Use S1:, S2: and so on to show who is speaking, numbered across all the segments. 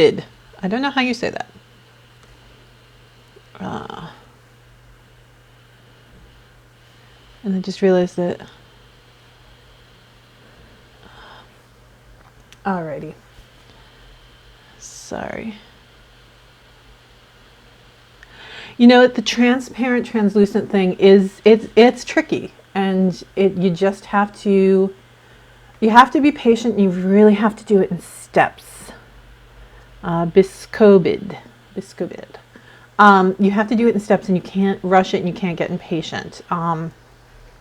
S1: Composited. I don't know how you say that. And I just realized that. Alrighty. Sorry. You know, the transparent, translucent thing is, it's tricky, and you just have to, you have to be patient. And you really have to do it in steps. Biscobid. You have to do it in steps, and you can't rush it, and you can't get impatient.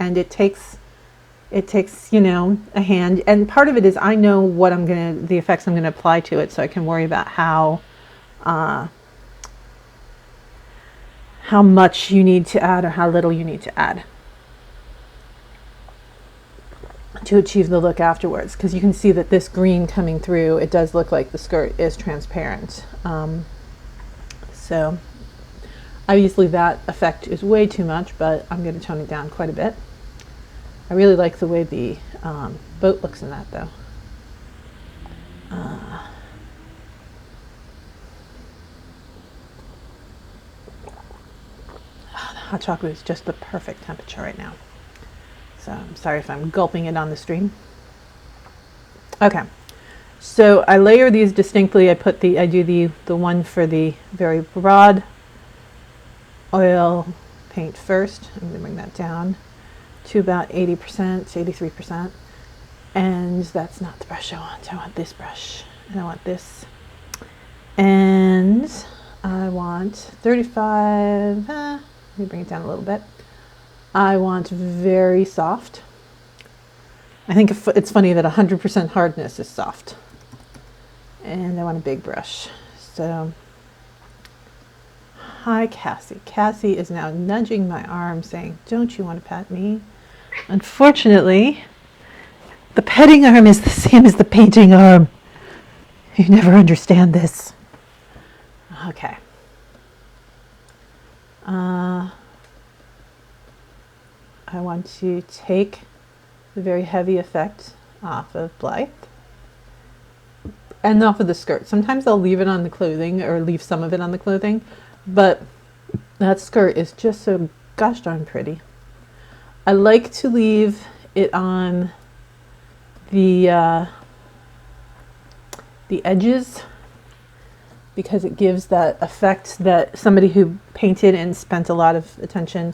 S1: And it takes, you know, a hand. And part of it is I know what the effects I'm gonna apply to it, so I can worry about how much you need to add or how little you need to add to achieve the look afterwards. Because you can see that this green coming through, it does look like the skirt is transparent. So obviously that effect is way too much, but I'm going to tone it down quite a bit. I really like the way the boat looks in that, though. The hot chocolate is just the perfect temperature right now. So I'm sorry if I'm gulping it on the stream. Okay, so I layer these distinctly. I do the one for the very broad oil paint first. I'm going to bring that down to about 80%, 83%. And that's not the brush I want. I want this brush. And I want this. And I want 35. Let me bring it down a little bit. I want very soft. I think it's funny that 100% hardness is soft. And I want a big brush. So, hi Cassie. Cassie is now nudging my arm saying, don't you want to pat me? Unfortunately, the petting arm is the same as the painting arm. You never understand this. Okay. I want to take the very heavy effect off of Blythe and off of the skirt. Sometimes I'll leave it on the clothing or leave some of it on the clothing, but that skirt is just so gosh darn pretty. I like to leave it on the edges because it gives that effect that somebody who painted and spent a lot of attention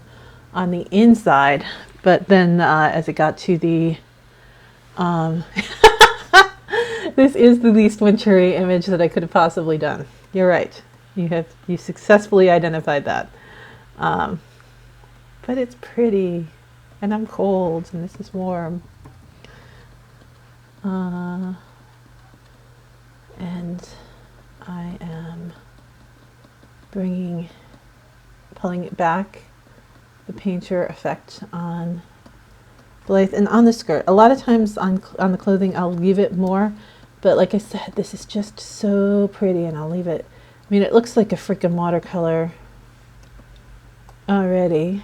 S1: on the inside, but then as it got to the this is the least wintry image that I could have possibly done. You're right. You successfully identified that. But it's pretty, and I'm cold, and this is warm. And I am pulling it back, the painter effect on Blythe and on the skirt. A lot of times on the clothing I'll leave it more, but like I said, this is just so pretty, and I'll leave it. I mean, it looks like a freaking watercolor already.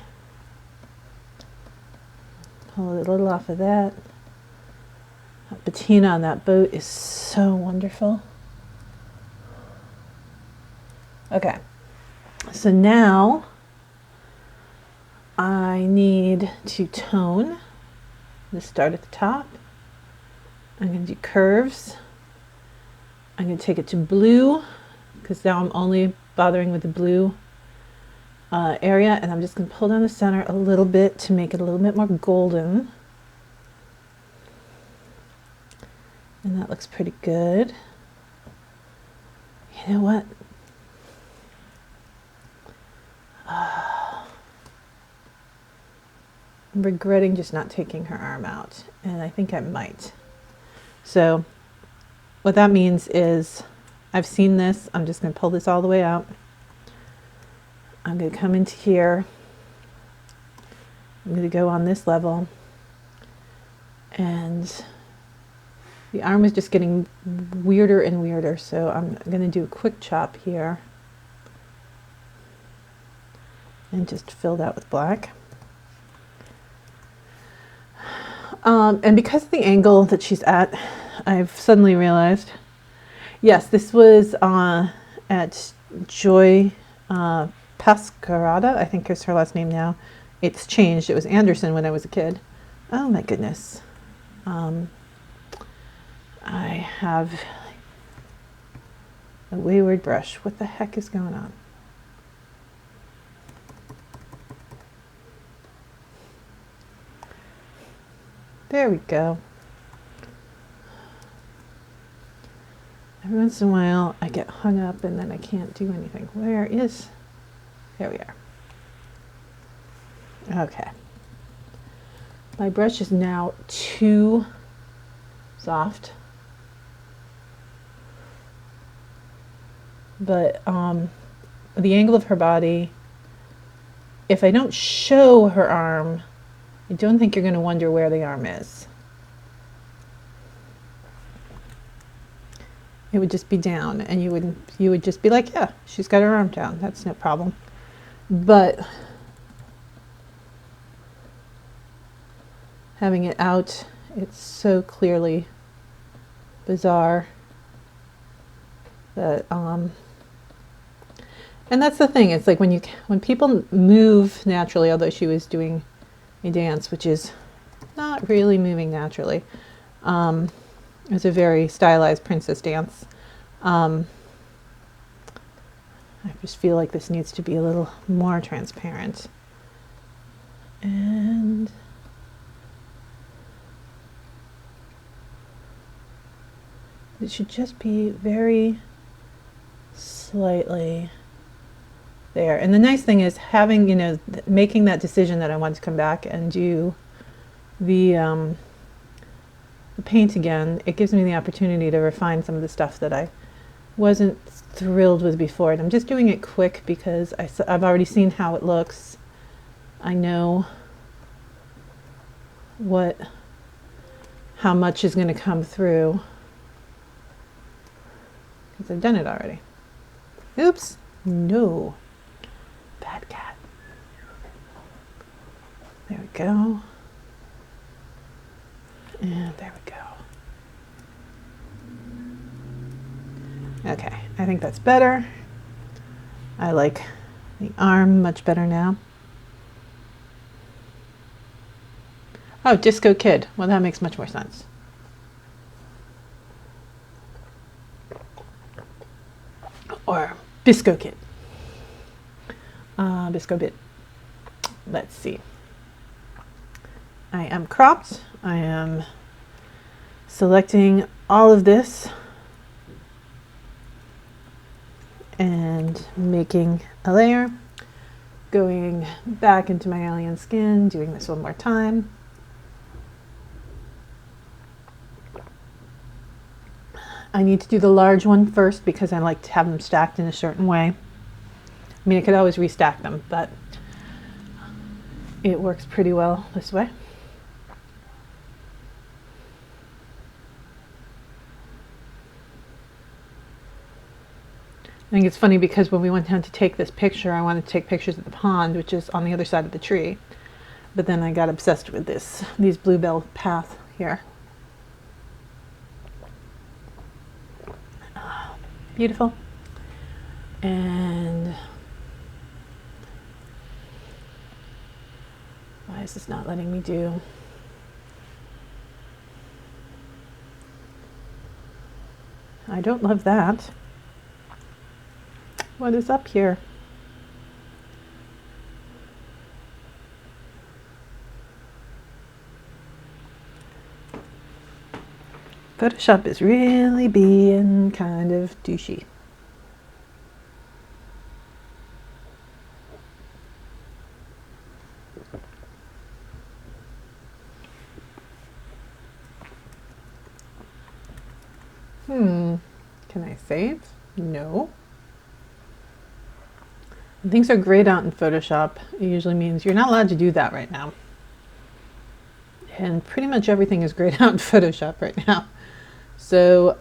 S1: Pull a little off of that. That patina on that boat is so wonderful. Okay, so now I need to tone. Let's start at the top. I'm going to do curves. I'm going to take it to blue because now I'm only bothering with the blue area, and I'm just going to pull down the center a little bit to make it a little bit more golden. And that looks pretty good. You know what? I'm regretting just not taking her arm out, and I think I might. So what that means is I've seen this. I'm just going to pull this all the way out. I'm going to come into here. I'm going to go on this level, and the arm is just getting weirder and weirder, so I'm going to do a quick chop here and just fill that with black. And because of the angle that she's at, I've suddenly realized Yes, this was at Joy Pascarada, I think is her last name now. It's changed. It was Anderson when I was a kid. Oh my goodness. I have a wayward brush. What the heck is going on? There we go. Every once in a while I get hung up and then I can't do anything. There we are. Okay. My brush is now too soft. But the angle of her body, if I don't show her arm, I don't think you're going to wonder where the arm is. It would just be down, and you would just be like, yeah, she's got her arm down. That's no problem. But having it out, it's so clearly bizarre that and that's the thing. It's like when people move naturally, although she was doing a dance which is not really moving naturally. It's a very stylized princess dance. I just feel like this needs to be a little more transparent. And it should just be very slightly there. And the nice thing is having, making that decision that I want to come back and do the paint again, it gives me the opportunity to refine some of the stuff that I wasn't thrilled with before. And I'm just doing it quick because I've already seen how it looks. I know how much is going to come through because I've done it already. Oops, no. Bad cat. There we go. And there we go. Okay, I think that's better. I like the arm much better now. Oh, Disco Kid. Well, that makes much more sense. Or Bisco Kid. Bisco Bit. Let's see. I am cropped. I am selecting all of this and making a layer, going back into my alien skin, doing this one more time. I need to do the large one first because I like to have them stacked in a certain way. I mean, I could always restack them, but it works pretty well this way. I think it's funny because when we went down to take this picture, I wanted to take pictures of the pond, which is on the other side of the tree. But then I got obsessed with these bluebell path here. Beautiful. And why is this not letting me do? I don't love that. What is up here? Photoshop is really being kind of douchey. Can I save? No. When things are grayed out in Photoshop, it usually means you're not allowed to do that right now. And pretty much everything is grayed out in Photoshop right now. So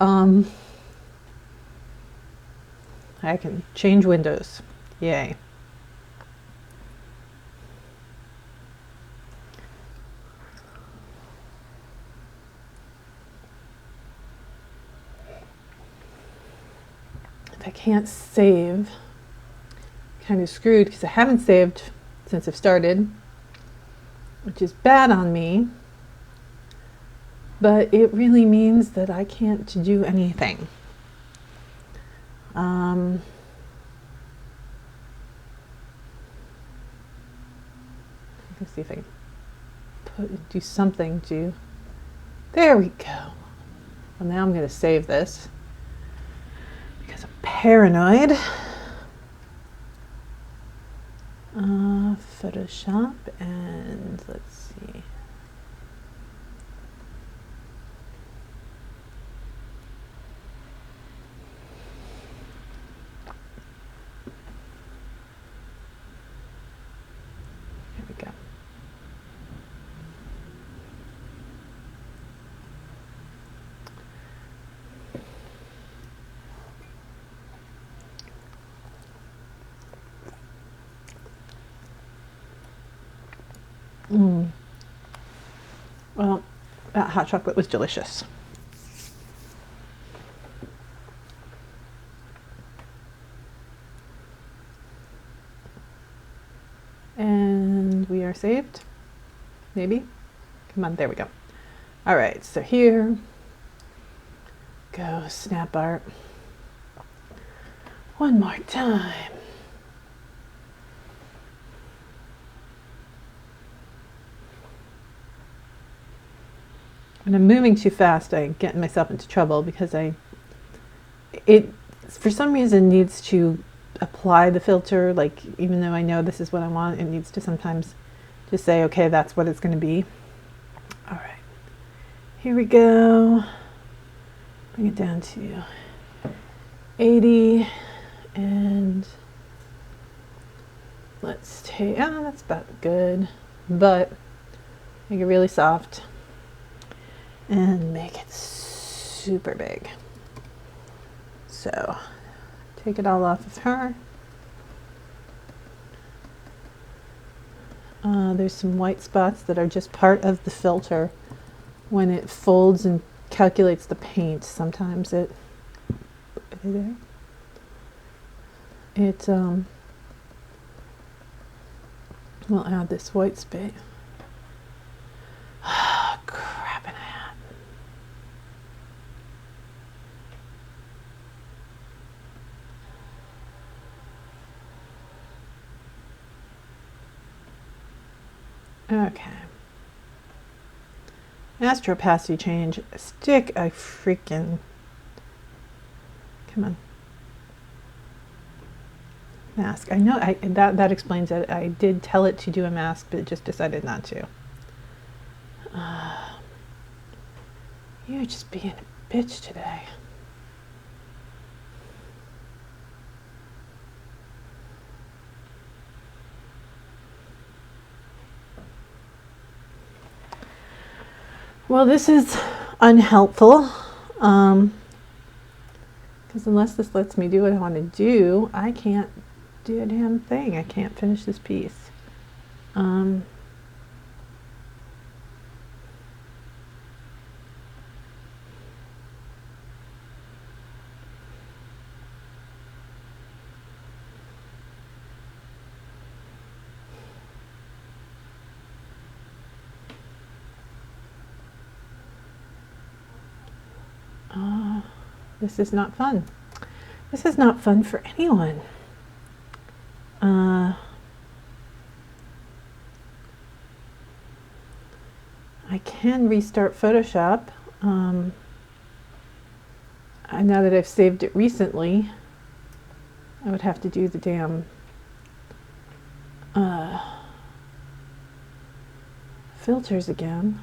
S1: I can change windows. Yay. if I can't save, kind of screwed because I haven't saved since I've started, which is bad on me, but it really means that I can't do anything. Let's see if I can do something to, there we go. Well, now I'm going to save this because I'm paranoid. Photoshop, and let's see. Here we go. Well, that hot chocolate was delicious. And we are saved. Maybe. Come on, there we go. All right, so here, go snap art. One more time. When I'm moving too fast, I get myself into trouble because it for some reason needs to apply the filter, like even though I know this is what I want, it needs to sometimes just say, okay, that's what it's going to be. All right, here we go. Bring it down to 80, and let's take, that's about good, but make it really soft and make it super big. So take it all off of her. There's some white spots that are just part of the filter. When it folds and calculates the paint, sometimes it, are they there? It will add this white space. Crap in a hat. Okay. Master opacity change. Stick a freaking, come on. Mask. I know that explains it. I did tell it to do a mask, but it just decided not to. You're just being a bitch today. Well, this is unhelpful, because unless this lets me do what I want to do, I can't do a damn thing. I can't finish this piece. This is not fun. This is not fun for anyone. I can restart Photoshop. Now that I've saved it recently, I would have to do the damn filters again.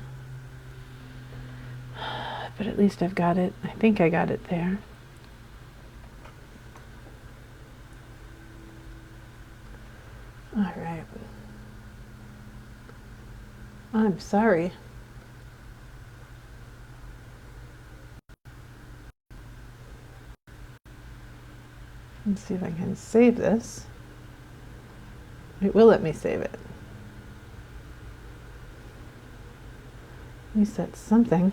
S1: But at least I've got it. I think I got it there. All right. I'm sorry. Let's see if I can save this. It will let me save it. At least that's something.